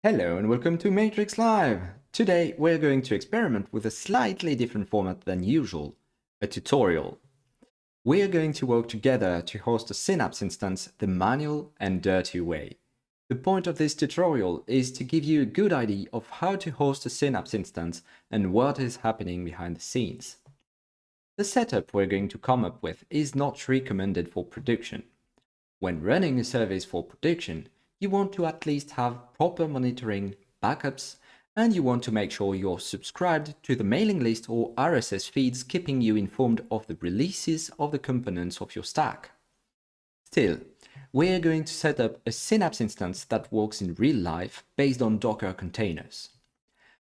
Hello and welcome to Matrix Live! Today we're going to experiment with a slightly different format than usual, a tutorial. We're going to work together to host a Synapse instance the manual and dirty way. The point of this tutorial is to give you a good idea of how to host a Synapse instance and what is happening behind the scenes. The setup we're going to come up with is not recommended for production. When running a service for production, you want to at least have proper monitoring, backups, and you want to make sure you're subscribed to the mailing list or RSS feeds keeping you informed of the releases of the components of your stack. Still, we're going to set up a Synapse instance that works in real life based on Docker containers.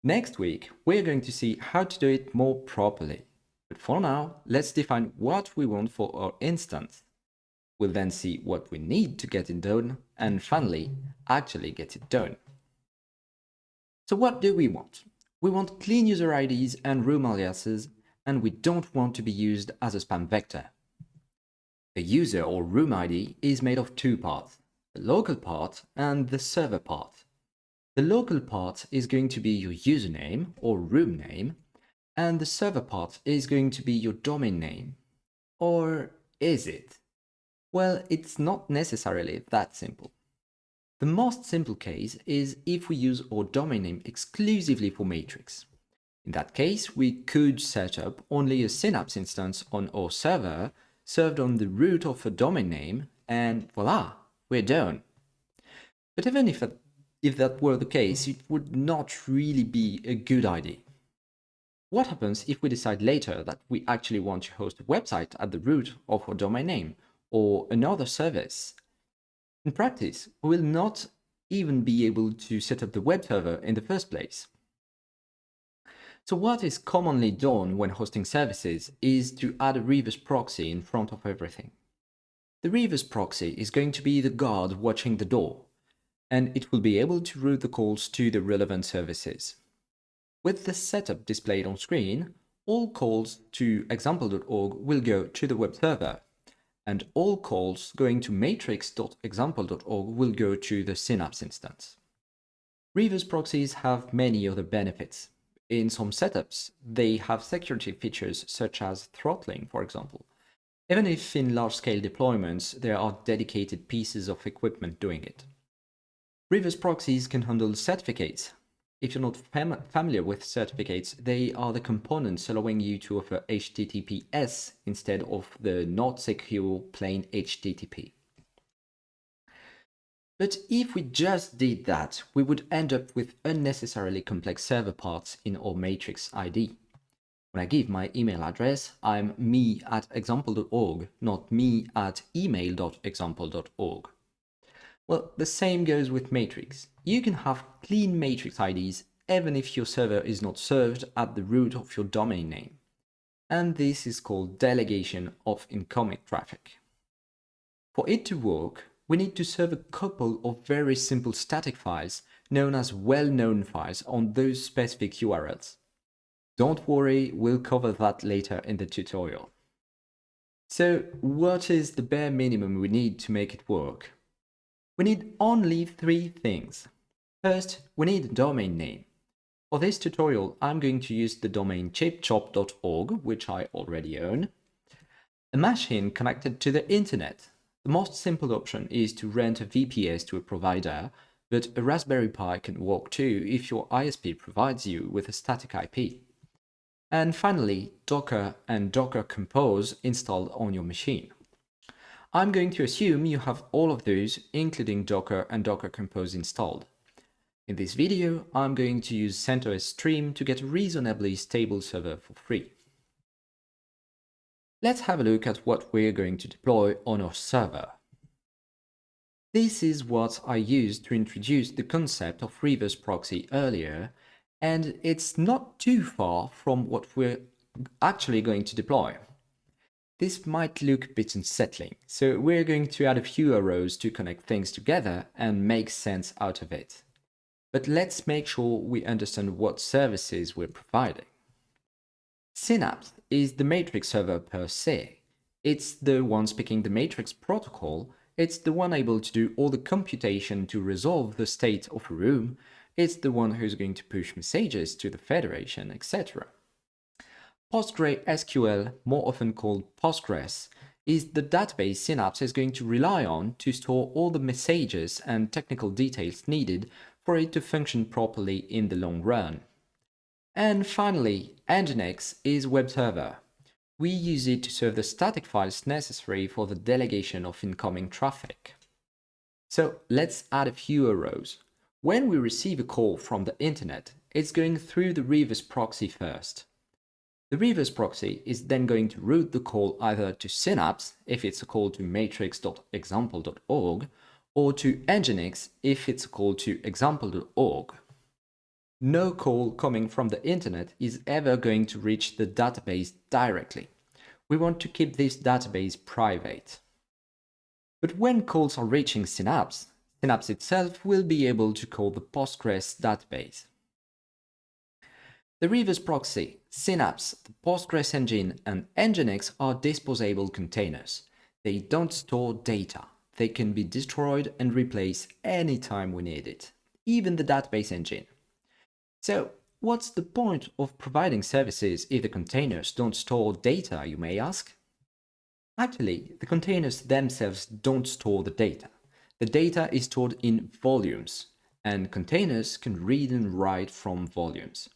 Next week, we're going to see how to do it more properly. But for now, let's define what we want for our instance. We'll then see what we need to get it done, and finally, actually get it done. So what do we want? We want clean user IDs and room aliases, and we don't want to be used as a spam vector. The user or room ID is made of two parts, the local part and the server part. The local part is going to be your username or room name, and the server part is going to be your domain name. Or is it? Well, it's not necessarily that simple. The most simple case is if we use our domain name exclusively for Matrix. In that case, we could set up only a Synapse instance on our server served on the root of a domain name, and voila, we're done. But even if that were the case, it would not really be a good idea. What happens if we decide later that we actually want to host a website at the root of our domain name, or another service? In practice, we will not even be able to set up the web server in the first place. So what is commonly done when hosting services is to add a reverse proxy in front of everything. The reverse proxy is going to be the guard watching the door, and it will be able to route the calls to the relevant services. With the setup displayed on screen, all calls to example.org will go to the web server, and all calls going to matrix.example.org will go to the Synapse instance. Reverse proxies have many other benefits. In some setups, they have security features such as throttling, for example, even if in large-scale deployments there are dedicated pieces of equipment doing it. Reverse proxies can handle certificates. If you're not familiar with certificates, they are the components allowing you to offer HTTPS instead of the not secure plain HTTP. But if we just did that, we would end up with unnecessarily complex server parts in our matrix ID. When I give my email address, I'm me@example.org, not me@email.example.org. Well, the same goes with matrix. You can have clean matrix IDs even if your server is not served at the root of your domain name. And this is called delegation of incoming traffic. For it to work, we need to serve a couple of very simple static files known as well-known files on those specific URLs. Don't worry, we'll cover that later in the tutorial. So what is the bare minimum we need to make it work? We need only three things. First, we need a domain name. For this tutorial, I'm going to use the domain chipchop.org, which I already own. A machine connected to the internet. The most simple option is to rent a VPS to a provider, but a Raspberry Pi can work too if your ISP provides you with a static IP. And finally, Docker and Docker Compose installed on your machine. I'm going to assume you have all of those, including Docker and Docker Compose installed. In this video, I'm going to use CentOS Stream to get a reasonably stable server for free. Let's have a look at what we're going to deploy on our server. This is what I used to introduce the concept of reverse proxy earlier, and it's not too far from what we're actually going to deploy. This might look a bit unsettling, so we're going to add a few arrows to connect things together and make sense out of it. But let's make sure we understand what services we're providing. Synapse is the matrix server per se. It's the one speaking the matrix protocol, It's the one able to do all the computation to resolve the state of a room. It's the one who's going to push messages to the federation, etc. PostgreSQL, more often called Postgres, is the database Synapse is going to rely on to store all the messages and technical details needed for it to function properly in the long run. And finally, Nginx is web server. We use it to serve the static files necessary for the delegation of incoming traffic. So let's add a few rows. When we receive a call from the internet, it's going through the reverse proxy first. The reverse proxy is then going to route the call either to Synapse if it's a call to matrix.example.org or to Nginx if it's a call to example.org. No call coming from the internet is ever going to reach the database directly. We want to keep this database private. But when calls are reaching Synapse, Synapse itself will be able to call the Postgres database. The reverse proxy, Synapse, the Postgres engine, and Nginx are disposable containers. They don't store data. They can be destroyed and replaced anytime we need it, even the database engine. So, what's the point of providing services if the containers don't store data, you may ask? Actually, the containers themselves don't store the data. The data is stored in volumes, and containers can read and write from volumes.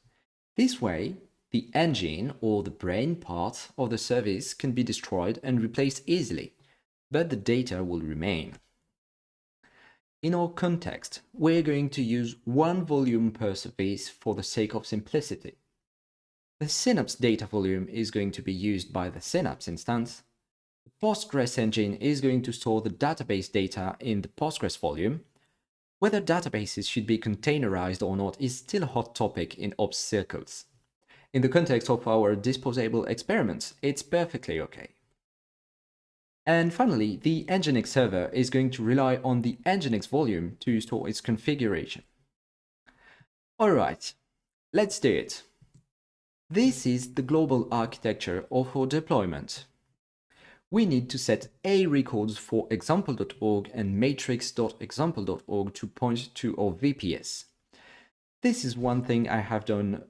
This way, the engine or the brain part of the service can be destroyed and replaced easily, but the data will remain. In our context, we're going to use one volume per service for the sake of simplicity. The Synapse data volume is going to be used by the Synapse instance. The Postgres engine is going to store the database data in the Postgres volume. Whether databases should be containerized or not is still a hot topic in ops circles. In the context of our disposable experiments, it's perfectly okay. And finally, the Nginx server is going to rely on the Nginx volume to store its configuration. Alright, let's do it. This is the global architecture of our deployment. We need to set A records for example.org and matrix.example.org to point to our VPS. This is one thing I have done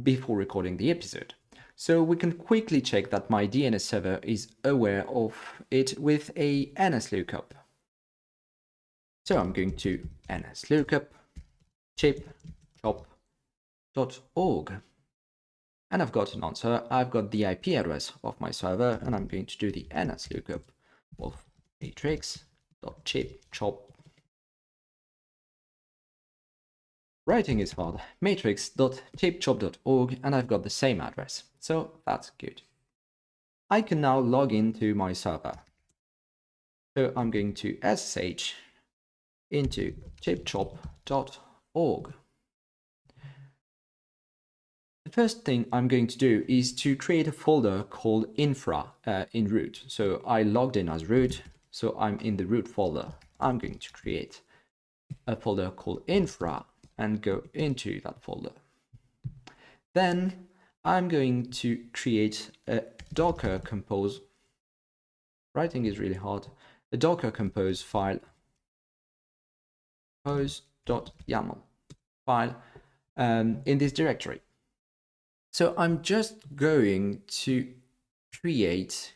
before recording the episode, so we can quickly check that my DNS server is aware of it with a NSLOOKUP. So I'm going to NSLOOKUP chip.chop.org. And I've got an answer. I've got the IP address of my server, and I'm going to do the NSLOOKUP of matrix.chip.chop. Writing is hard. matrix.chip.chop.org, and I've got the same address. So that's good. I can now log into my server. So I'm going to SSH into chipchop.org. The first thing I'm going to do is to create a folder called infra in root. So I logged in as root, so I'm in the root folder. I'm going to create a folder called infra and go into that folder. Then I'm going to create a Docker compose. Writing is really hard. A Docker compose file, compose.yaml file in this directory. So I'm just going to create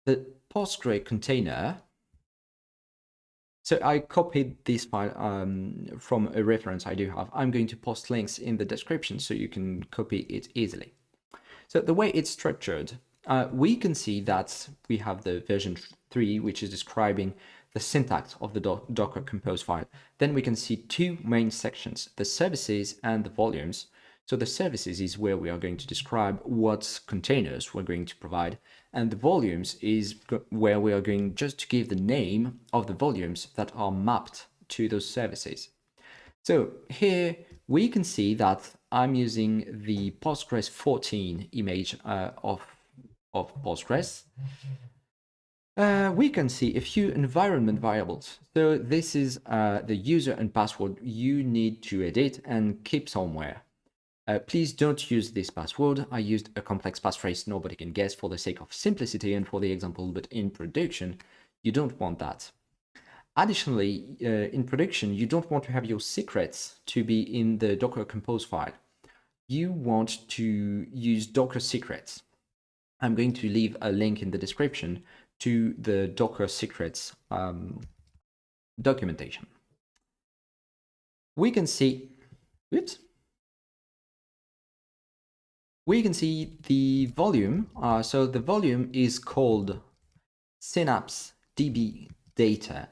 the Postgres container. So I copied this file from a reference I do have. I'm going to post links in the description so you can copy it easily. So the way it's structured, we can see that we have the version 3, which is describing the syntax of the Docker compose file. Then we can see two main sections, the services and the volumes. So the services is where we are going to describe what containers we're going to provide, and the volumes is where we are going just to give the name of the volumes that are mapped to those services. So here we can see that I'm using the Postgres 14 image of Postgres. We can see a few environment variables. So this is the user and password you need to edit and keep somewhere. Please don't use this password. I used a complex passphrase nobody can guess for the sake of simplicity and for the example, but in production, You don't want that. Additionally, in production, you don't want to have your secrets to be in the Docker Compose file. You want to use Docker secrets. I'm going to leave a link in the description to the Docker secrets documentation. We can see, oops. We can see the volume. So the volume is called Synapse DB data,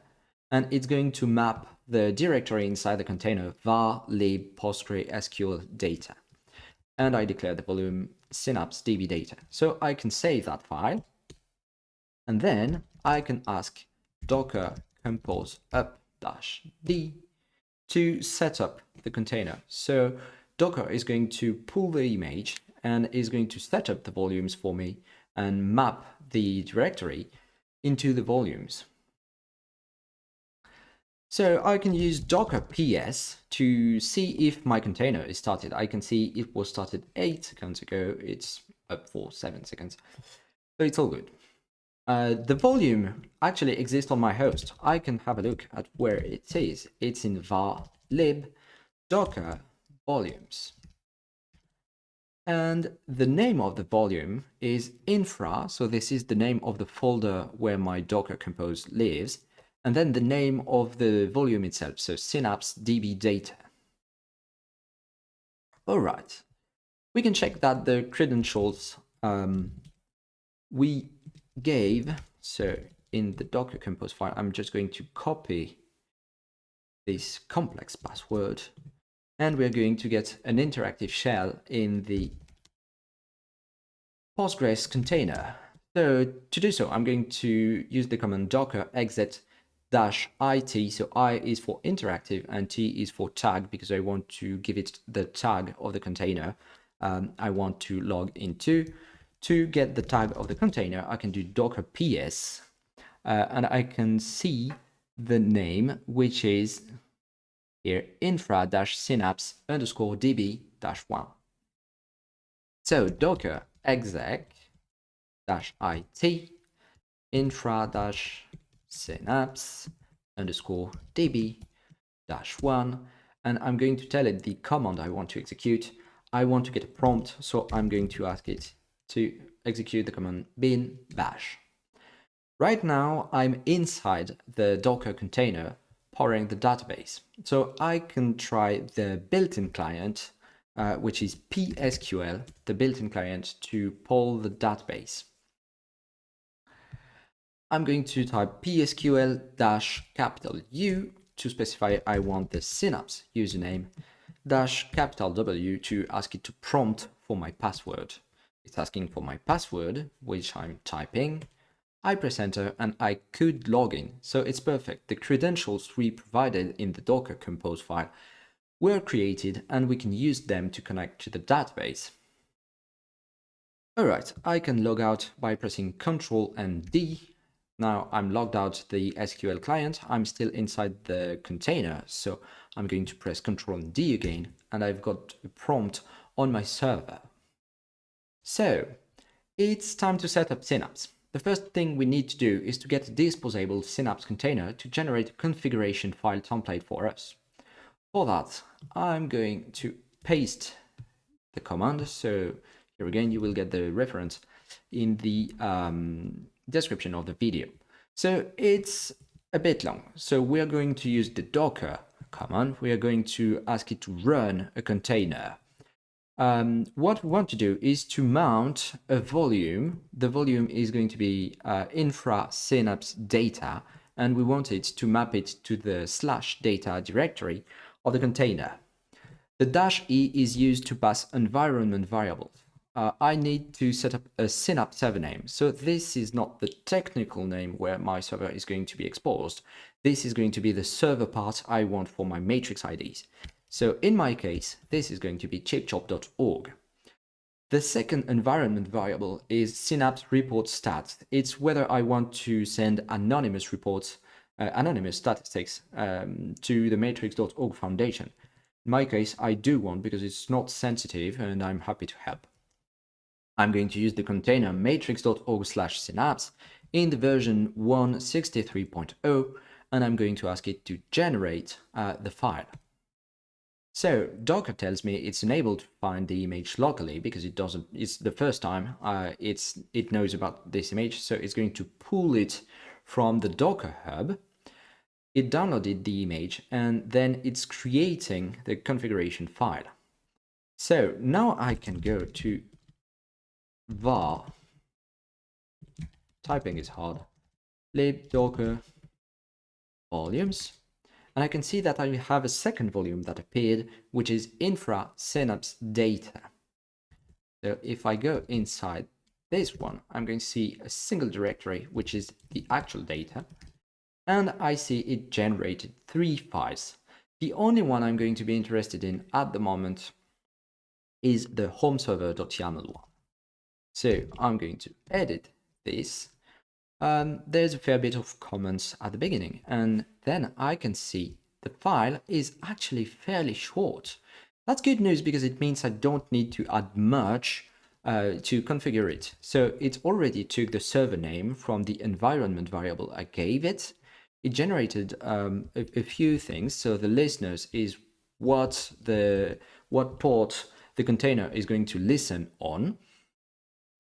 and it's going to map the directory inside the container var lib PostgreSQL data. And I declare the volume Synapse DB data. So I can save that file, and then I can ask docker compose up-d to set up the container. So Docker is going to pull the image and is going to set up the volumes for me and map the directory into the volumes. So I can use docker ps to see if my container is started. I can see it was started 8 seconds ago. It's up for 7 seconds. So it's all good. The volume actually exists on my host. I can have a look at where it is. It's in var lib docker volumes. And the name of the volume is infra. So this is the name of the folder where my Docker Compose lives. And then the name of the volume itself. So Synapse DB data. All right. We can check that the credentials we gave. So in the Docker Compose file, I'm just going to copy this complex password. And we're going to get an interactive shell in the Postgres container. So to do so, I'm going to use the command docker exit -it. So I is for interactive and T is for tag, because I want to give it the tag of the container I want to log into. To get the tag of the container, I can do docker ps and I can see the name, which is here infra-synapse _db-1. So docker exec -it infra-synapse _db-1, and I'm going to tell it the command I want to execute. I want to get a prompt, so I'm going to ask it to execute the command bin bash. Right now, I'm inside the Docker container powering the database. So I can try the built-in client, which is PSQL, the built-in client to poll the database. I'm going to type PSQL-U to specify I want the Synapse username, -W to ask it to prompt for my password. It's asking for my password, which I'm typing. I press enter and I could log in, so it's perfect. The credentials we provided in the Docker Compose file were created and we can use them to connect to the database. Alright, I can log out by pressing Ctrl and D. Now I'm logged out the SQL client. I'm still inside the container, so I'm going to press Ctrl and D again, and I've got a prompt on my server. So it's time to set up Synapse. The first thing we need to do is to get a disposable Synapse container to generate a configuration file template for us. For that, I'm going to paste the command. So here again, you will get the reference in the description of the video. So it's a bit long. So we're going to use the docker command. We are going to ask it to run a container. What we want to do is to mount a volume. The volume is going to be infra synapse data, and we want it to map it to the /data directory of the container. The -e is used to pass environment variables. I need to set up a Synapse server name. So this is not the technical name where my server is going to be exposed. This is going to be the server part I want for my matrix IDs. So in my case, this is going to be chipchop.org. The second environment variable is Synapse report stats. It's whether I want to send anonymous reports, anonymous statistics to the matrix.org foundation. In my case, I do want because it's not sensitive and I'm happy to help. I'm going to use the container matrix.org/synapse in the version 163.0, and I'm going to ask it to generate the file. So Docker tells me it's enabled to find the image locally because it's the first time it knows about this image, so it's going to pull it from the Docker hub. It downloaded the image and then it's creating the configuration file. So now I can go to var, typing is hard, lib docker volumes, and I can see that I have a second volume that appeared, which is infra synapse data. So if I go inside this one, I'm going to see a single directory, which is the actual data, and I see it generated 3 files. The only one I'm going to be interested in at the moment is the homeserver.yaml one. So I'm going to edit this. There's a fair bit of comments at the beginning, and then I can see the file is actually fairly short. That's good news because it means I don't need to add much to configure it. So it already took the server name from the environment variable I gave it. It generated a few things. So the listeners is what port the container is going to listen on.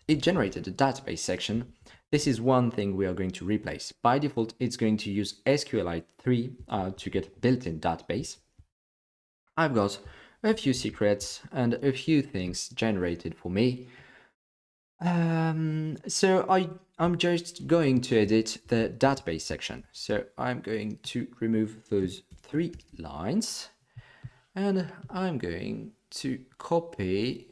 It generated a database section. This is one thing we are going to replace. By default, it's going to use SQLite 3 to get a built-in database. I've got a few secrets and a few things generated for me. So I'm just going to edit the database section. So I'm going to remove those 3 lines and I'm going to copy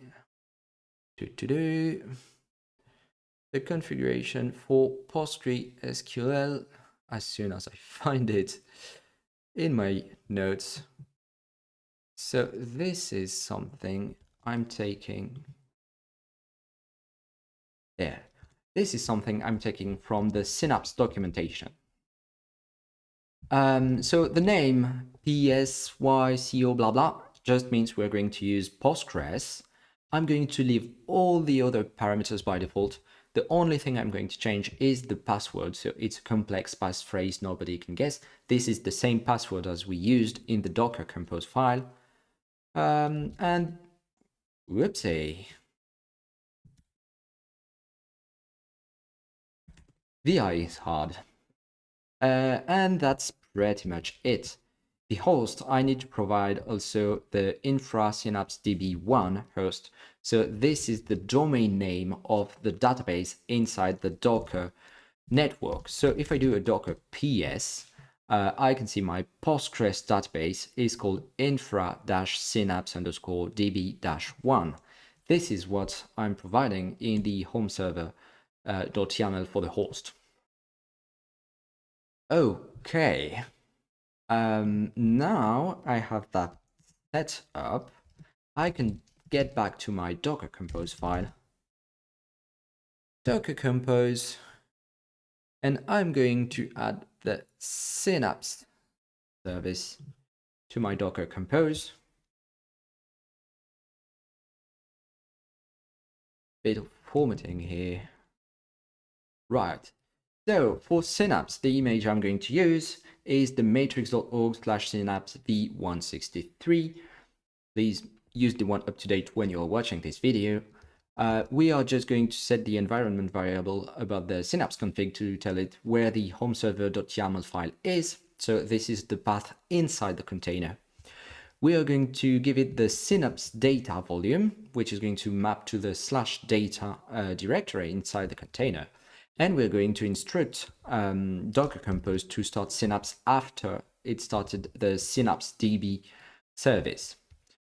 the configuration for PostgreSQL as soon as I find it in my notes. So this is something I'm taking. There. This is something I'm taking from the Synapse documentation. So the name PSYCO blah blah just means we're going to use Postgres. I'm going to leave all the other parameters by default. The only thing I'm going to change is the password. So it's a complex passphrase nobody can guess. This is the same password as we used in the Docker compose file. And whoopsie. VI is hard. And that's pretty much it. The host, I need to provide also the infra synapse db1 host. So this is the domain name of the database inside the Docker network. So if I do a Docker ps, I can see my Postgres database is called infra-synapse_db-1. This is what I'm providing in the home server.yaml for the host. Okay. Now I have that set up. I can get back to my Docker compose file. Docker compose. And I'm going to add the Synapse service to my Docker compose. Bit of formatting here. Right. So for Synapse, the image I'm going to use is the matrix.org/synapse v163. Please use the one up to date when you're watching this video. We are just going to set the environment variable about the Synapse config to tell it where the homeserver.yaml file is. So this is the path inside the container. We are going to give it the Synapse data volume, which is going to map to the /data directory inside the container. And we're going to instruct Docker Compose to start Synapse after it started the Synapse DB service.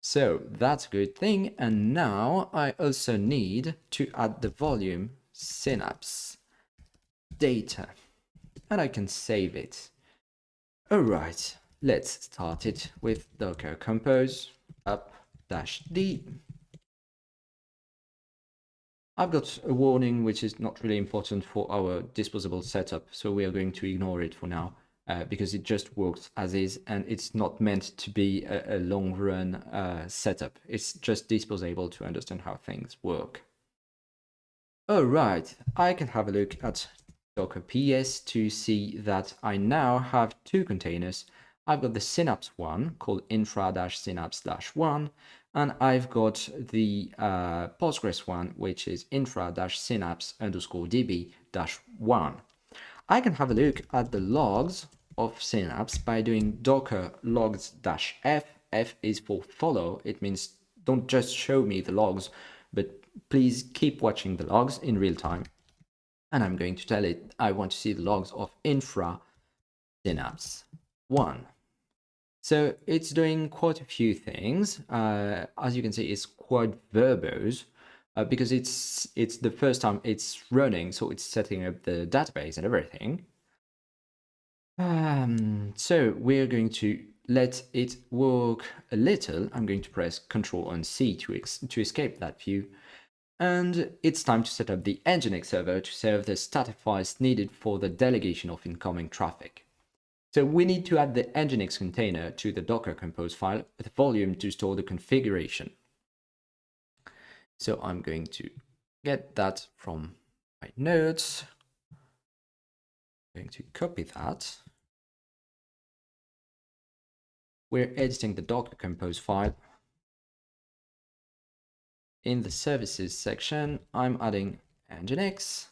So that's a good thing. And now I also need to add the volume Synapse data. And I can save it. All right, let's start it with Docker Compose up-d. I've got a warning which is not really important for our disposable setup, so we are going to ignore it for now because it just works as is and it's not meant to be a long run setup. It's just disposable to understand how things work. All right, I can have a look at docker ps to see that I now have two containers. I've got the Synapse one called infra-synapse-1, and I've got the Postgres one, which is infra-synapse_db-1. I can have a look at the logs of Synapse by doing docker logs-f. F is for follow. It means don't just show me the logs, but please keep watching the logs in real time. And I'm going to tell it I want to see the logs of infra Synapse 1. So it's doing quite a few things. As you can see, it's quite verbose because it's the first time it's running, so it's setting up the database and everything. So we're going to let it work a little. I'm going to press Ctrl and C to escape that view. And it's time to set up the Nginx server to serve the static files needed for the delegation of incoming traffic. So we need to add the Nginx container to the Docker Compose file with volume to store the configuration. So I'm going to get that from my notes. I'm going to copy that. We're editing the Docker Compose file. In the services section, I'm adding Nginx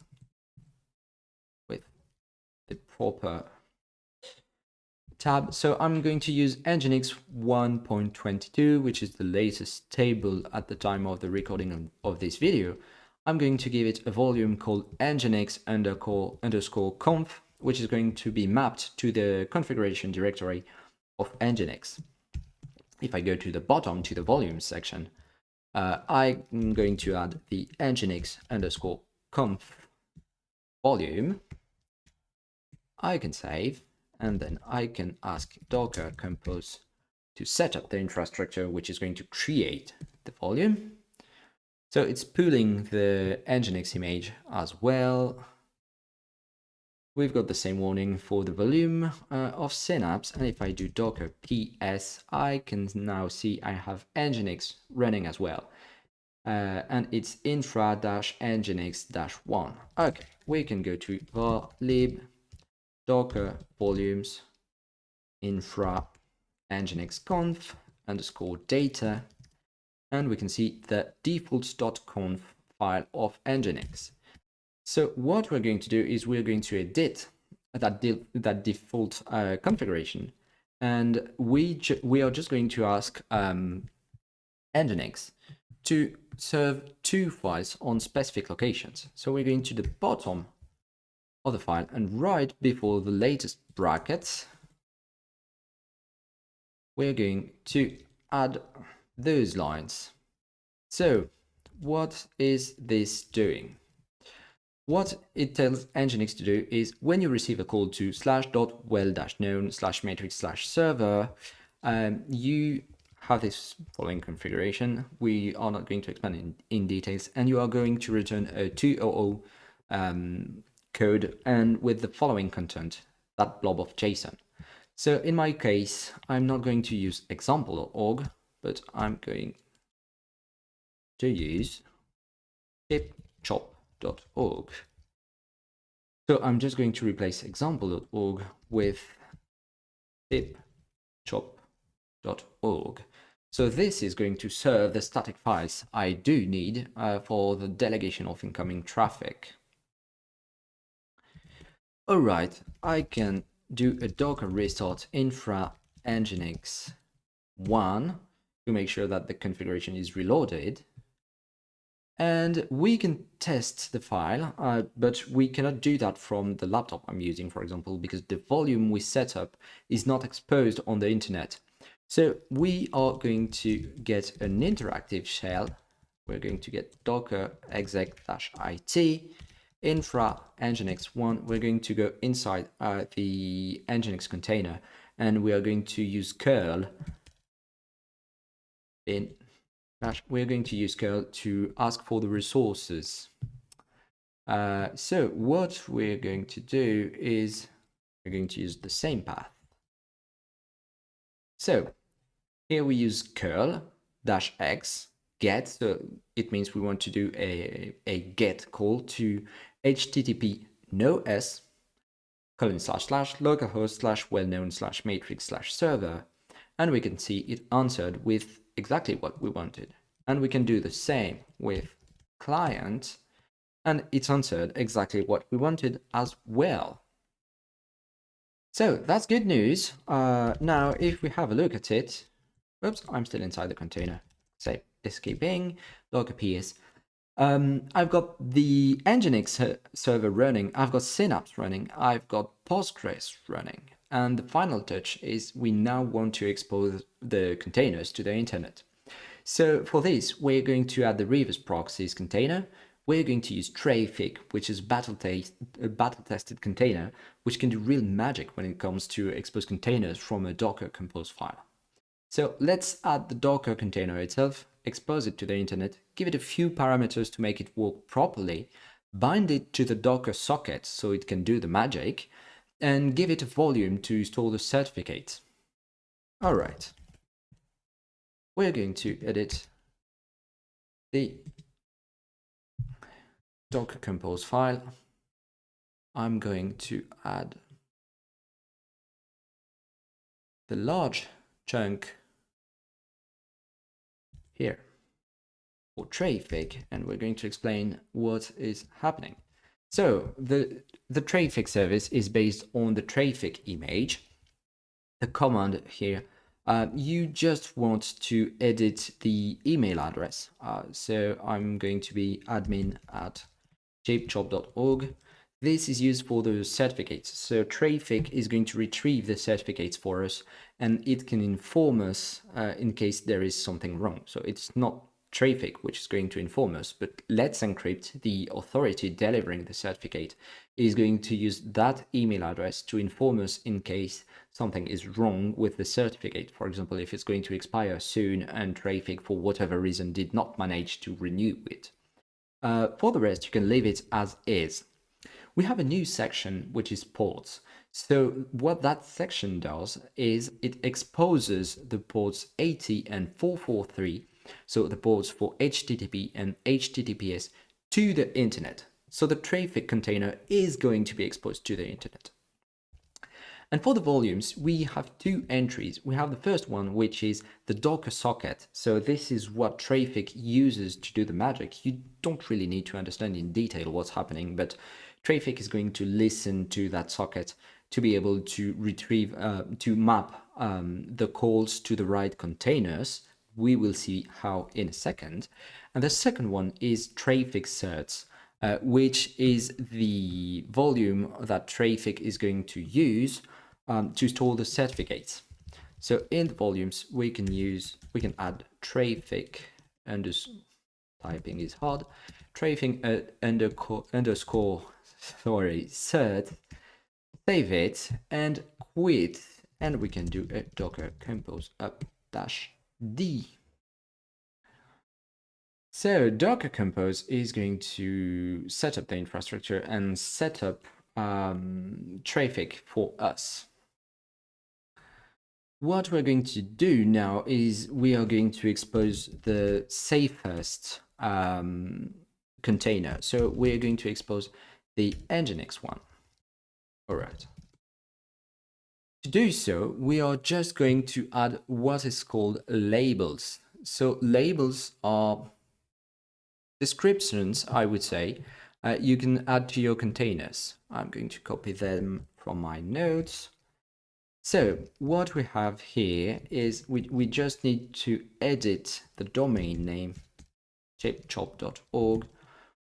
with the proper tab. So I'm going to use Nginx 1.22, which is the latest table at the time of the recording of this video. I'm going to give it a volume called Nginx_conf, which is going to be mapped to the configuration directory of Nginx. If I go to the bottom, to the volume section, I'm going to add the Nginx_conf volume. I can save, and then I can ask Docker Compose to set up the infrastructure, which is going to create the volume. So it's pulling the Nginx image as well. We've got the same warning for the volume of Synapse, and if I do docker ps, I can now see I have Nginx running as well. And it's infra-nginx-1. Okay, we can go to var lib docker volumes infra nginx-conf _data, and we can see the defaults.conf file of Nginx. So what we're going to do is we're going to edit that default configuration, and we are just going to ask Nginx to serve two files on specific locations. So we're going to the bottom of the file, and right before the latest brackets, we're going to add those lines. So what is this doing? What it tells Nginx to do is when you receive a call to /well-known/matrix/server, you have this following configuration. We are not going to expand in details, and you are going to return a 200 code and with the following content, that blob of JSON. So in my case, I'm not going to use example.org, but I'm going to use pip-chop.org. So I'm just going to replace example.org with pip-chop.org. So this is going to serve the static files I do need for the delegation of incoming traffic. All right, I can do a docker restart infra nginx 1 to make sure that the configuration is reloaded. And we can test the file, but we cannot do that from the laptop I'm using, for example, because the volume we set up is not exposed on the internet. So we are going to get an interactive shell. We're going to get docker exec-it infra nginx1. We're going to go inside the nginx container, and we are going to use curl we're going to use curl to ask for the resources. So what we're going to do is we're going to use the same path. So here we use curl-x get. So it means we want to do a get call to http no s, :/ localhost / well-known / matrix / server, and we can see it answered with exactly what we wanted. And we can do the same with client, and it's answered exactly what we wanted as well. So that's good news. Now, if we have a look at it, oops, I'm still inside the container. Say escaping, docker ps. I've got the Nginx server running, I've got Synapse running, I've got Postgres running, and the final touch is we now want to expose the containers to the internet. So for this, we're going to add the reverse proxies container. We're going to use Traefik, which is a battle-tested container, which can do real magic when it comes to expose containers from a Docker Compose file. So let's add the Docker container itself, expose it to the internet, give it a few parameters to make it work properly, bind it to the Docker socket so it can do the magic, and give it a volume to store the certificates. All right. We're going to edit the Docker Compose file. I'm going to add the large chunk here for Traefik, and we're going to explain what is happening. So the Traefik service is based on the Traefik image. The command here, you just want to edit the email address. So I'm going to be admin@cheapchop.org. This is used for the certificates. So Traefik is going to retrieve the certificates for us, and it can inform us in case there is something wrong. So it's not Traefik which is going to inform us, but Let's Encrypt, the authority delivering the certificate, is going to use that email address to inform us in case something is wrong with the certificate. For example, if it's going to expire soon and Traefik, for whatever reason, did not manage to renew it. For the rest, you can leave it as is. We have a new section, which is ports. So what that section does is it exposes the ports 80 and 443, so the ports for HTTP and HTTPS, to the internet. So the Traefik container is going to be exposed to the internet. And for the volumes, we have two entries. We have the first one, which is the Docker socket. So this is what Traefik uses to do the magic. You don't really need to understand in detail what's happening, but Traefik is going to listen to that socket to be able to retrieve, to map the calls to the right containers. We will see how in a second. And the second one is Traefik certs, which is the volume that Traefik is going to use to store the certificates. So in the volumes, we can add Traefik typing is hard. Traefik underscore cert, save it and quit, and we can do a Docker Compose up-d. So Docker Compose is going to set up the infrastructure and set up Traefik for us. What we're going to do now is we are going to expose the safest container. So we're going to expose the Nginx one. All right. To do so, we are just going to add what is called labels. So labels are descriptions, I would say, you can add to your containers. I'm going to copy them from my notes. So what we have here is we just need to edit the domain name, cheapchop.org.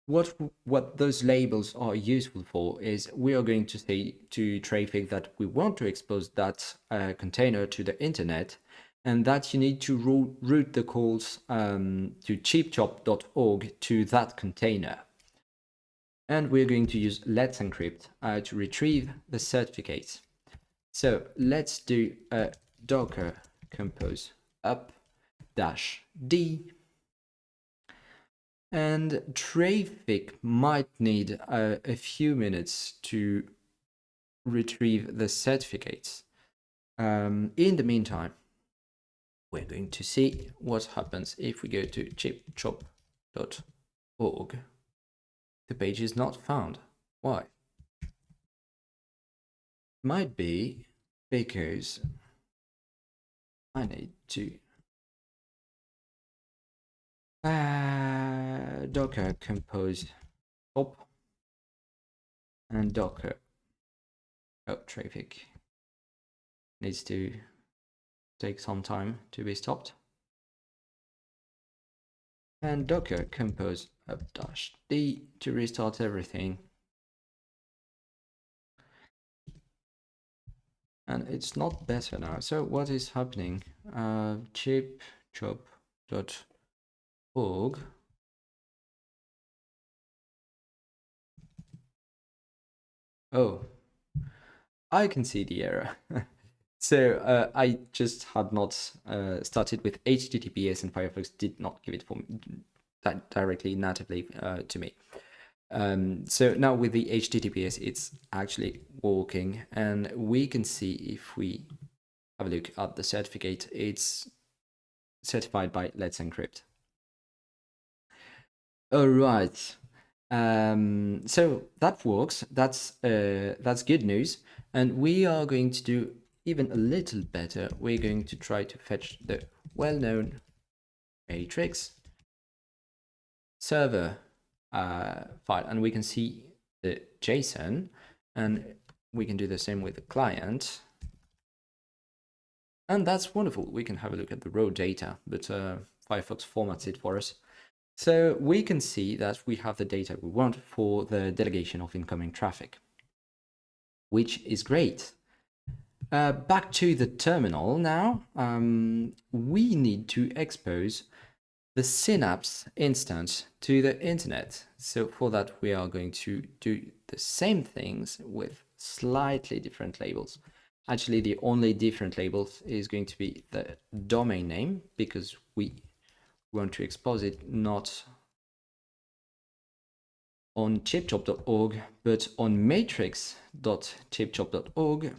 What those labels are useful for is we are going to say to Traefik that we want to expose that container to the internet, and that you need to route the calls to cheapchop.org to that container. And we're going to use Let's Encrypt to retrieve the certificates. So let's do a Docker Compose up-d. And Traefik might need a few minutes to retrieve the certificates. In the meantime, we're going to see what happens if we go to cheapchop.org. The page is not found. Why? might be because I need to docker compose top and docker Traefik needs to take some time to be stopped, and docker compose up-d to restart everything. And it's not better now. So what is happening? chipchop.org. Oh, I can see the error. So I just had not started with HTTPS, and Firefox did not give it for me, directly natively to me. So now with the HTTPS, it's actually working, and we can see if we have a look at the certificate, it's certified by Let's Encrypt. All right. So that works. That's good news, and we are going to do even a little better. We're going to try to fetch the well-known matrix server file, and we can see the JSON, and we can do the same with the client. And that's wonderful. We can have a look at the raw data, but Firefox formats it for us. So we can see that we have the data we want for the delegation of incoming traffic, which is great. Back to the terminal now. We need to expose the Synapse instance to the internet. So for that, we are going to do the same things with slightly different labels. Actually, the only different labels is going to be the domain name, because we want to expose it not on chipchop.org, but on matrix.chipchop.org.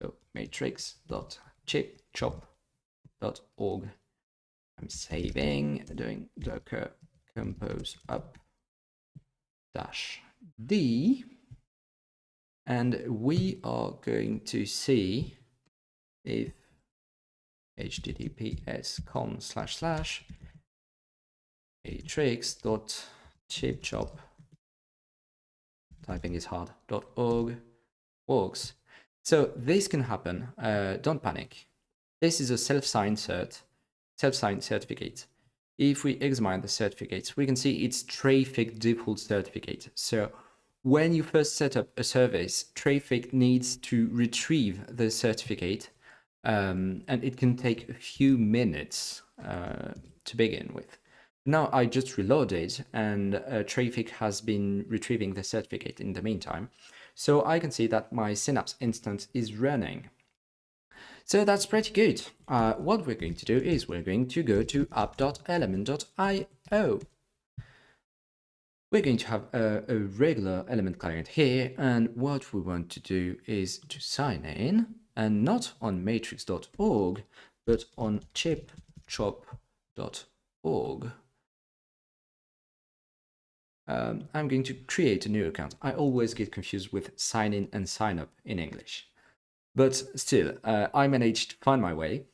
So matrix.chipchop.org. I'm saving, doing docker compose up -d, and we are going to see if https://matrix.chipchop, typing is hard, .org works. So this can happen. Don't panic. This is a self-signed certificate. If we examine the certificates, we can see it's Traefik default certificate. So when you first set up a service, Traefik needs to retrieve the certificate, and it can take a few minutes to begin with. Now I just reloaded, and Traefik has been retrieving the certificate in the meantime. So I can see that my Synapse instance is running. So that's pretty good. What we're going to do is we're going to go to app.element.io. We're going to have a regular element client here, and what we want to do is to sign in, and not on matrix.org, but on chipchop.org. I'm going to create a new account. I always get confused with sign in and sign up in English. But still, I managed to find my way.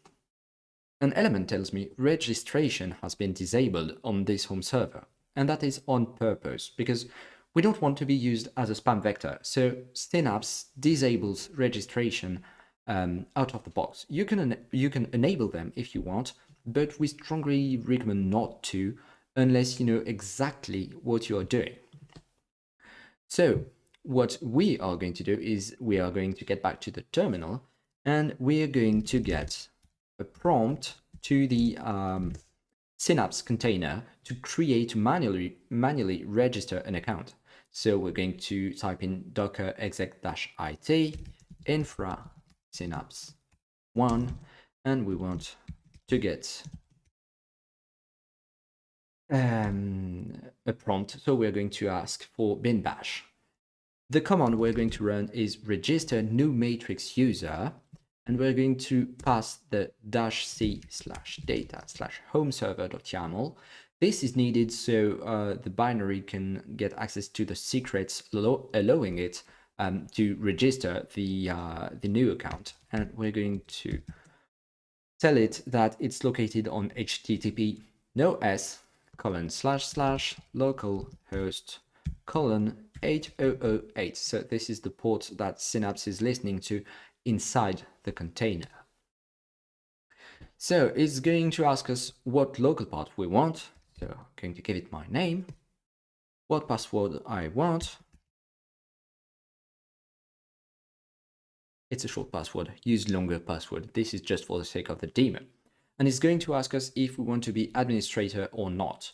An element tells me registration has been disabled on this home server. And that is on purpose, because we don't want to be used as a spam vector. So Synapse disables registration out of the box. You can enable them if you want, but we strongly recommend not to, unless you know exactly what you are doing. So what we are going to do is we are going to get back to the terminal, and we are going to get a prompt to the Synapse container to create, manually register an account. So we're going to type in docker exec-it infra synapse 1, and we want to get a prompt. So we're going to ask for bin bash. The command we're going to run is register new matrix user, and we're going to pass the -c/data/homeserver.yaml. This is needed so the binary can get access to the secrets, allowing it to register the new account, and we're going to tell it that it's located on http nos/localhost:8008. So this is the port that Synapse is listening to inside the container. So it's going to ask us what local part we want. So I'm going to give it my name, what password I want. It's a short password, use longer password. This is just for the sake of the demo. And it's going to ask us if we want to be administrator or not.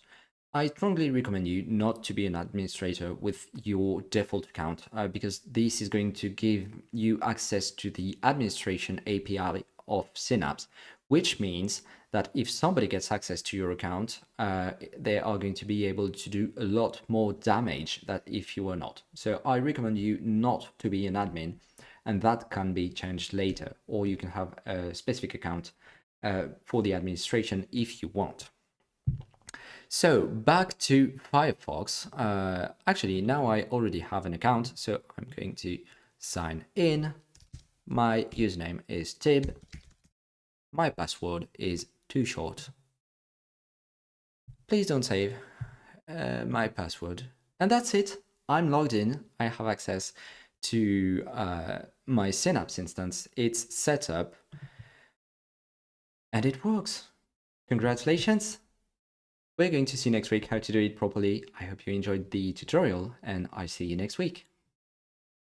I strongly recommend you not to be an administrator with your default account because this is going to give you access to the administration API of Synapse, which means that if somebody gets access to your account, they are going to be able to do a lot more damage than if you were not. So I recommend you not to be an admin, and that can be changed later, or you can have a specific account for the administration if you want. So back to Firefox. Actually, now I already have an account, so I'm going to sign in. My username is Tib. My password is too short. Please don't save my password. And that's it. I'm logged in. I have access to my Synapse instance. It's set up and it works. Congratulations. We're going to see next week how to do it properly. I hope you enjoyed the tutorial and I see you next week.